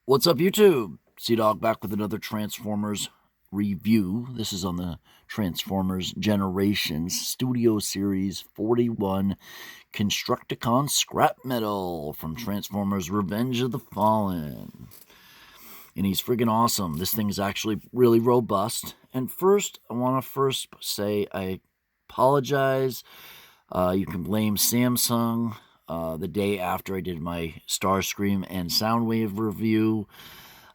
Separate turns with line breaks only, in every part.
What's up, YouTube? Cdog back with another Transformers review. This is on the Transformers Generations Studio Series 41 Constructicon Scrap Metal from Transformers Revenge of the Fallen. And he's friggin' awesome. This thing is actually really robust. And first, I want to say I apologize. You can blame Samsung. The day after I did my Starscream and Soundwave review,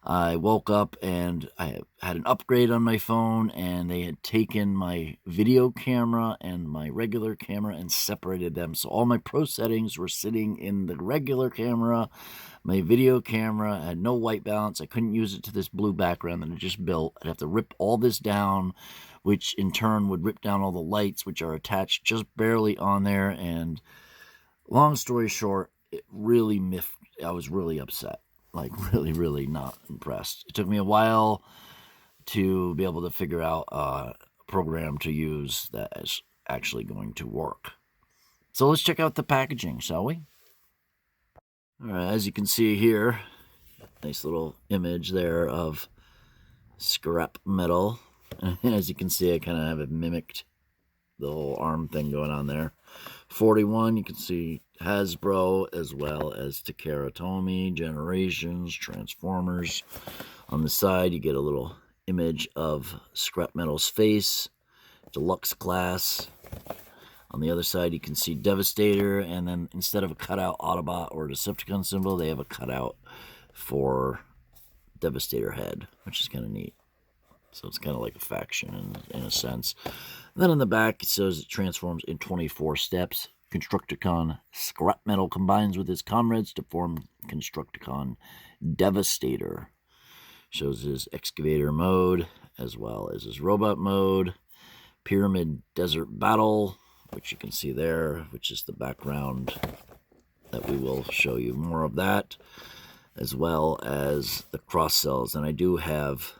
I woke up and I had an upgrade on my phone, and they had taken my video camera and my regular camera and separated them. So all my pro settings were sitting in the regular camera. My video camera had no white balance. I couldn't use it to this blue background that I just built. I'd have to rip all this down, which in turn would rip down all the lights, which are attached just barely on there. And long story short, it really I was really upset. Like, really not impressed. It took me a while to be able to figure out a program to use that is actually going to work. So let's check out the packaging, shall we? All right, as you can see here, nice little image there of scrap metal. And as you can see, I kind of have it mimicked the whole arm thing going on there. 41, you can see Hasbro as well as TakaraTomy, Generations, Transformers. On the side, you get a little image of Scrap Metal's face, Deluxe class. On the other side, you can see Devastator, and then instead of a cutout Autobot or Decepticon symbol, they have a cutout for Devastator head, which is kind of neat. So it's kind of like a faction in a sense. And then in the back, it says it transforms in 24 steps. Constructicon Scrap Metal combines with his comrades to form Constructicon Devastator. Shows his excavator mode as well as his robot mode. Pyramid Desert Battle, which you can see there, which is the background that we will show you more of that, as well as the cross cells. And I do have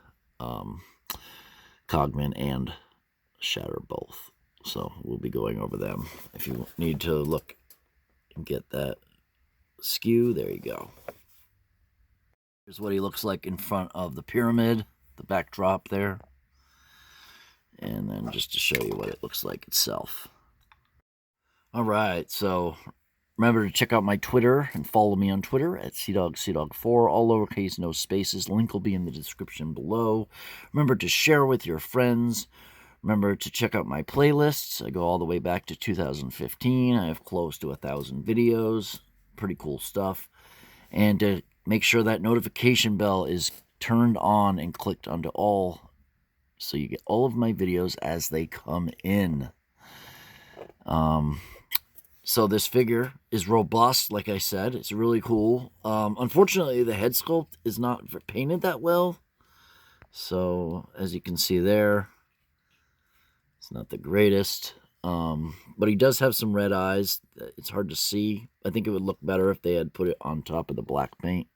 Cogman and Shatter both, so we'll be going over them. If you need to look and get that skew, there you go. Here's what he looks like in front of the pyramid, the backdrop there, and then just to show you what it looks like itself. All right, so remember to check out my Twitter and follow me on Twitter at Cdog Cdog4, all lowercase, no spaces. Link will be in the description below. Remember to share with your friends. Remember to check out my playlists. I go all the way back to 2015. I have close to 1,000 videos. Pretty cool stuff. And to make sure that notification bell is turned on and clicked onto all, so you get all of my videos as they come in. So this figure is robust, like I said. It's really cool. Unfortunately, the head sculpt is not painted that well. So, as you can see there, it's not the greatest. But he does have some red eyes. It's hard to see. I think it would look better if they had put it on top of the black paint.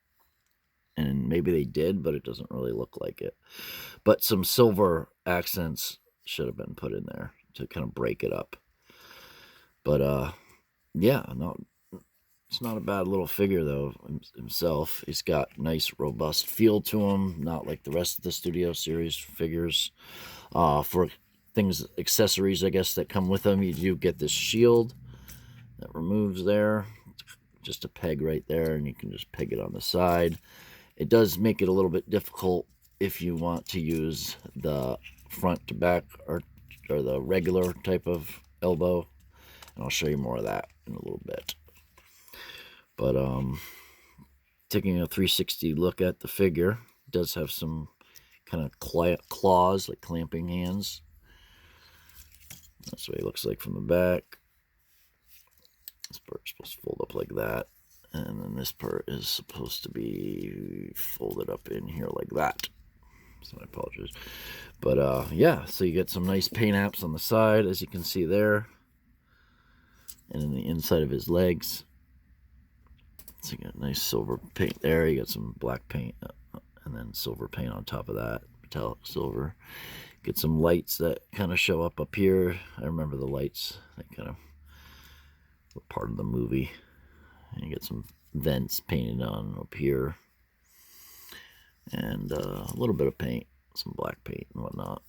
And maybe they did, but it doesn't really look like it. But some silver accents should have been put in there to kind of break it up. But, yeah, no, it's not a bad little figure, though, himself. He's got nice, robust feel to him, not like the rest of the Studio Series figures. For things, accessories, I guess, that come with them, you do get this shield that removes there. Just a peg right there, and you can just peg it on the side. It does make it a little bit difficult if you want to use the front to back or the regular type of elbow. And I'll show you more of that in a little bit. But taking a 360 look at the figure, it does have some kind of claws, like clamping hands. That's what he looks like from the back. This part is supposed to fold up like that. And then this part is supposed to be folded up in here like that. So I apologize. But yeah, so you get some nice paint apps on the side, as you can see there. And in the inside of his legs. So you got nice silver paint there. You got some black paint and then silver paint on top of that. Metallic silver. Get some lights that kind of show up here. I remember the lights. They kind of were part of the movie. And you get some vents painted on up here. and a little bit of paint, some black paint and whatnot.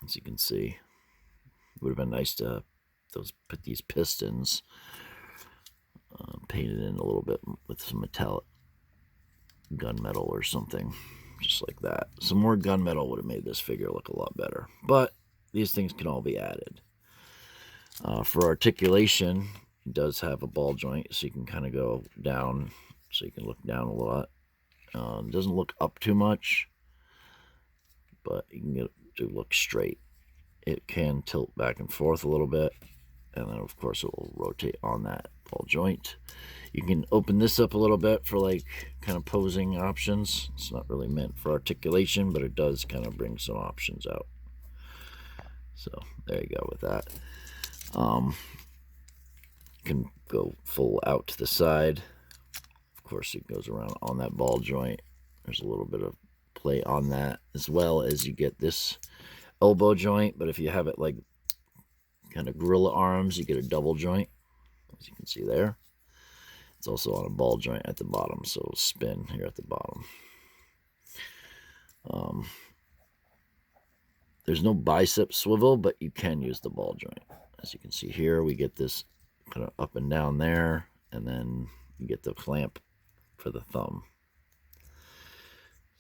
As you can see, it would have been nice to put these pistons painted in a little bit with some metallic gunmetal or something, just like that. Some more gunmetal would have made this figure look a lot better, but these things can all be added. For articulation, it does have a ball joint, so you can kind of go down, so you can look down a lot. It doesn't look up too much, but you can get it to look straight. It can tilt back and forth a little bit, and then of course it will rotate on that ball joint. You can open this up a little bit for like kind of posing options. It's not really meant for articulation, but it does kind of bring some options out. So there you go with that. You can go full out to the side. Of course, it goes around on that ball joint. There's a little bit of play on that, as well as you get this elbow joint. But if you have it like kind of gorilla arms, you get a double joint, as you can see there. It's also on a ball joint at the bottom, so it'll spin here at the bottom. There's no bicep swivel, but you can use the ball joint. As you can see here, we get this kind of up and down there, and then you get the clamp for the thumb.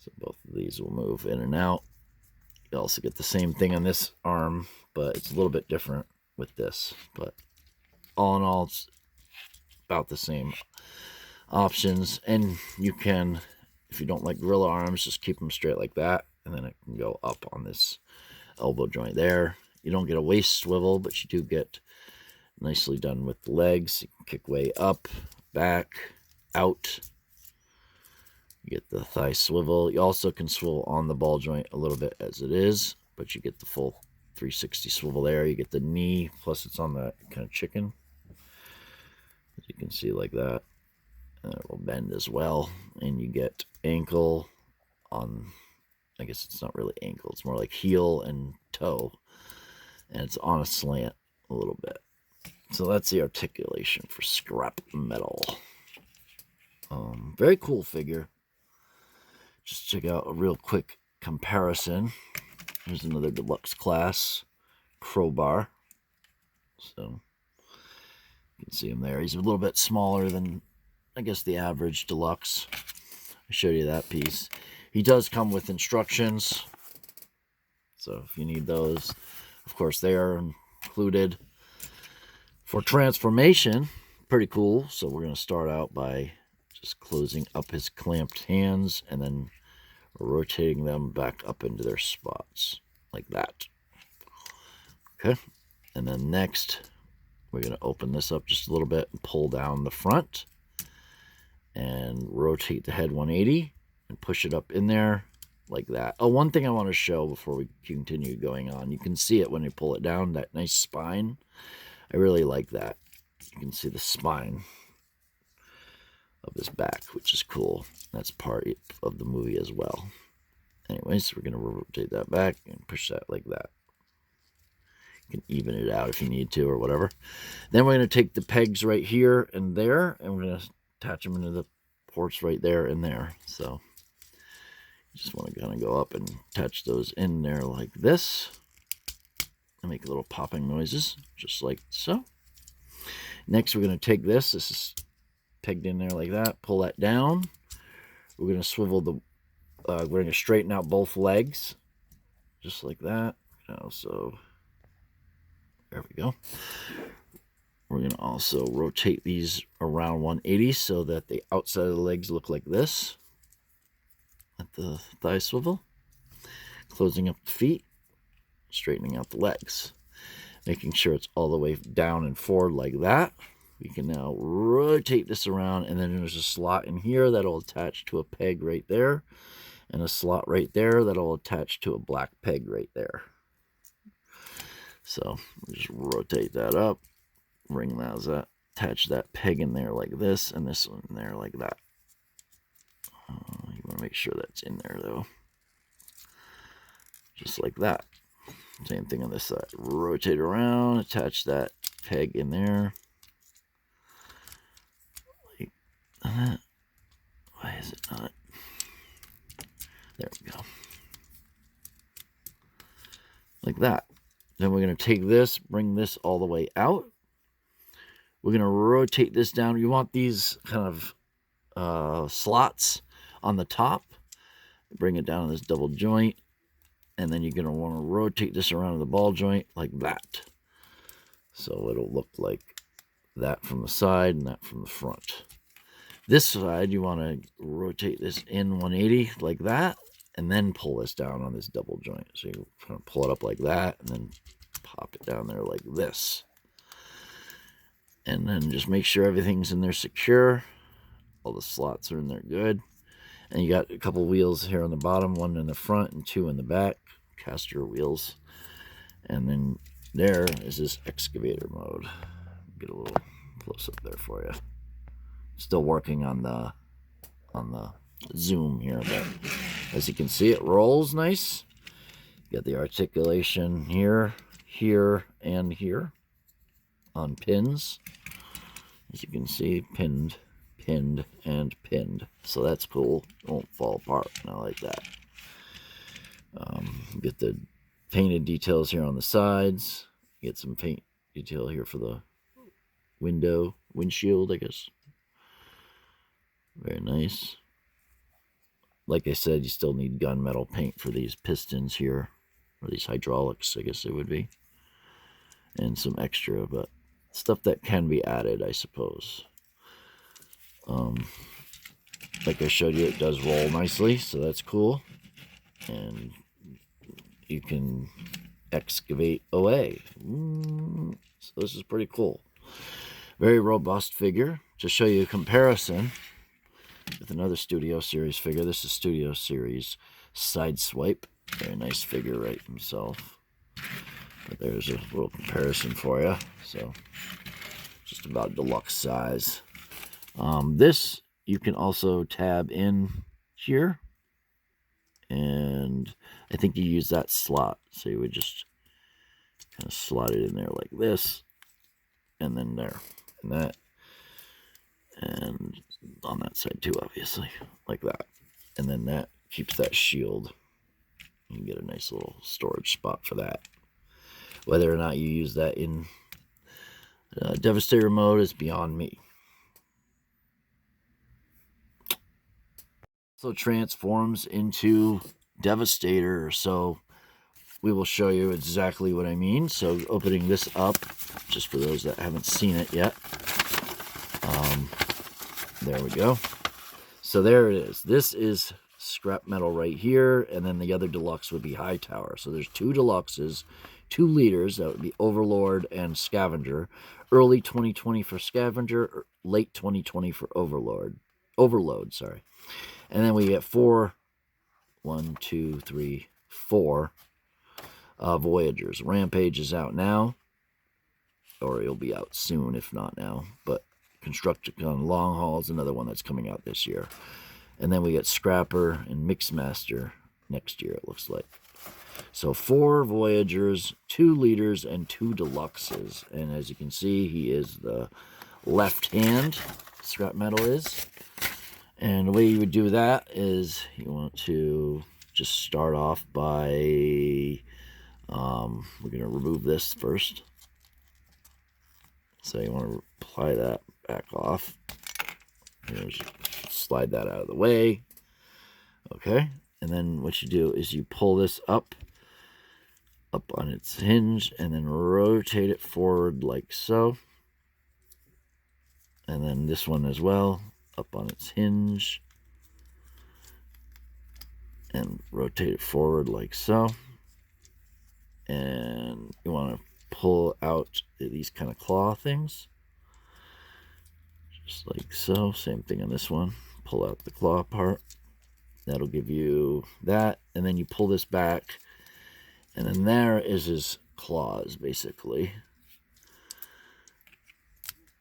So both of these will move in and out. You also get the same thing on this arm, but it's a little bit different with this. But all in all, it's about the same options. And you can, if you don't like gorilla arms, just keep them straight like that, and then it can go up on this elbow joint there. You don't get a waist swivel, but you do get nicely done with the legs. You can kick way up, back, out. You get the thigh swivel. You also can swivel on the ball joint a little bit as it is, but you get the full 360 swivel there. You get the knee, plus it's on the kind of chicken, as you can see like that. And it will bend as well. And you get ankle on, I guess it's not really ankle, it's more like heel and toe. And it's on a slant a little bit. So that's the articulation for scrap metal. Very cool figure. Just check out a real quick comparison. Here's another deluxe class crowbar. So you can see him there. He's a little bit smaller than, I guess, the average deluxe. I showed you that piece. He does come with instructions, so if you need those, of course, they are included. For transformation, pretty cool. So we're going to start out by just closing up his clamped hands and then rotating them back up into their spots like that. Okay, and then next we're going to open this up just a little bit and pull down the front and rotate the head 180 and push it up in there like that. Oh, one thing I want to show before we continue going on, you can see it when you pull it down, that nice spine. I really like that. You can see the spine of his back, which is cool. That's part of the movie as well. Anyways, we're going to rotate that back and push that like that. You can even it out if you need to or whatever. Then we're going to take the pegs right here and there, and we're going to attach them into the ports right there and there. So you just want to kind of go up and attach those in there like this. And make little popping noises, just like so. Next, we're going to take this. This is pegged in there like that. Pull that down. We're going to swivel the, we're going to straighten out both legs, just like that. So there we go. We're going to also rotate these around 180 so that the outside of the legs look like this at the thigh swivel. Closing up the feet, straightening out the legs, making sure it's all the way down and forward like that. We can now rotate this around, and then there's a slot in here that'll attach to a peg right there, and a slot right there that'll attach to a black peg right there. So just rotate that up, ring that, attach that peg in there like this, and this one in there like that. You want to make sure that's in there though, just like that. Same thing on this side. Rotate around, attach that peg in there. Like that. Why is it not? that. Then we're going to take this, bring this all the way out. We're going to rotate this down. You want these kind of slots on the top. Bring it down to this double joint. And then you're going to want to rotate this around the ball joint like that. So it'll look like that from the side and that from the front. This side, you want to rotate this in 180 like that, and then pull this down on this double joint. So you kind of pull it up like that, and then pop it down there like this. And then just make sure everything's in there secure. All the slots are in there good. And you got a couple wheels here on the bottom, one in the front and two in the back, caster wheels. And then there is this excavator mode. Get a little close up there for you. Still working on the zoom here, but as you can see, it rolls nice. You got the articulation here, here, and here on pins. As you can see, pinned, pinned, and pinned. So that's cool. It won't fall apart. I like that. Get the painted details here on the sides. Get some paint detail here for the windshield, I guess. Very nice. Like I said, you still need gunmetal paint for these pistons here, or these hydraulics, I guess it would be, and some extra, but stuff that can be added, I suppose. Like I showed you, it does roll nicely, so that's cool. And you can excavate away. So this is pretty cool. Very robust figure. To show you a comparison with another Studio Series figure. This is Studio Series Sideswipe. Very nice figure right himself. But there's a little comparison for you. So, just about deluxe size. This you can also tab in here. And I think you use that slot. So you would just kind of slot it in there like this. And then there. And that. And on that side too, obviously, like that. And then that keeps that shield. You can get a nice little storage spot for that. Whether or not you use that in Devastator mode is beyond me. So transforms into Devastator. So we will show you exactly what I mean. So opening this up, just for those that haven't seen it yet. There we go. So there it is. This is scrap metal right here, and then the other deluxe would be Hightower. So there's two deluxes, 2 liters. That would be Overlord and Scavenger. Early 2020 for Scavenger, late 2020 for Overload, sorry. And then we get 4 Voyagers. Rampage is out now, or it'll be out soon, if not now. But Constructicon Long Haul is another one that's coming out this year. And then we get Scrapper and Mixmaster next year, it looks like. So 4 Voyagers, 2 liters, and 2 deluxes. And as you can see, he is the left hand, scrap metal is. And the way you would do that is you want to just start off by, we're going to remove this first. So you want to apply that back off. Just slide that out of the way. Okay. And then what you do is you pull this up on its hinge, and then rotate it forward like so. And then this one as well, up on its hinge, and rotate it forward like so. And you want to pull out these kind of claw things, just like so. Same thing on this one. Pull out the claw part. That'll give you that. And then you pull this back, and then there is his claws, basically.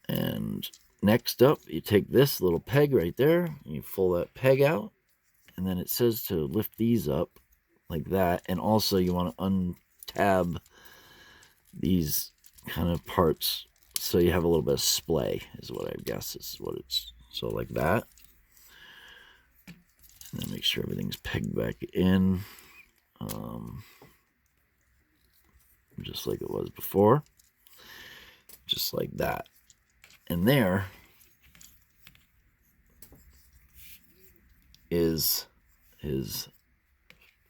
And next up, you take this little peg right there, and you pull that peg out, and then it says to lift these up like that. And also you want to untab these kind of parts so you have a little bit of splay, is what I guess is what it's. So like that. And then make sure everything's pegged back in. just like it was before. Just like that. And there is his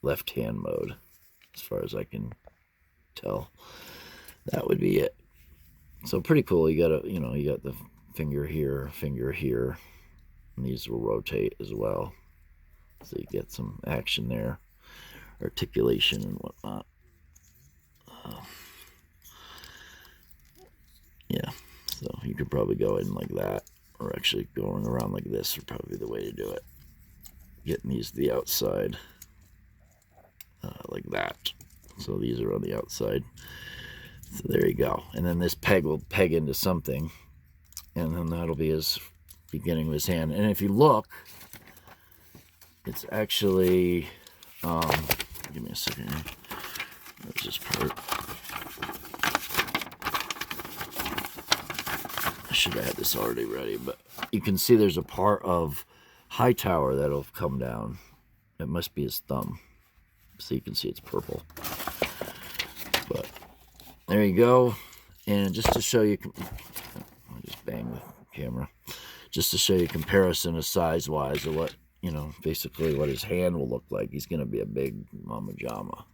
left-hand mode, as far as I can tell. That would be it. So pretty cool. You got you got the finger here, and these will rotate as well. So you get some action there, articulation and whatnot. Yeah, so you could probably go in like that, or actually going around like this would probably be the way to do it. Getting these to the outside, like that. So these are on the outside. So there you go. And then this peg will peg into something, and then that'll be his beginning of his hand. And if you look, it's actually, give me a second here. There's this part. I should have had this already ready, but you can see there's a part of Hightower that'll come down. It must be his thumb. So you can see it's purple. But there you go. And just to show you, I'll just bang the camera. Just to show you comparison of size-wise of what, basically what his hand will look like. He's going to be a big mama jama.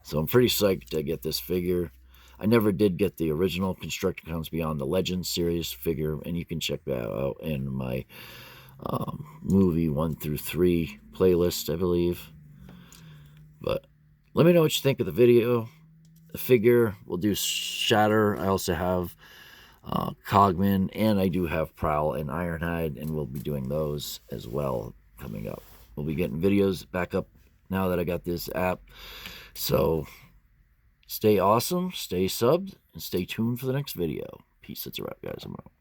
So I'm pretty psyched to get this figure. I never did get the original Constructicons Beyond the Legends series figure, and you can check that out in my movie 1 through 3 playlist, I believe. But let me know what you think of the video. The figure, we'll do Shatter. I also have Cogman, and I do have Prowl and Ironhide, and we'll be doing those as well coming up. We'll be getting videos back up now that I got this app. So stay awesome, stay subbed, and stay tuned for the next video. Peace. That's a wrap, guys. I'm out.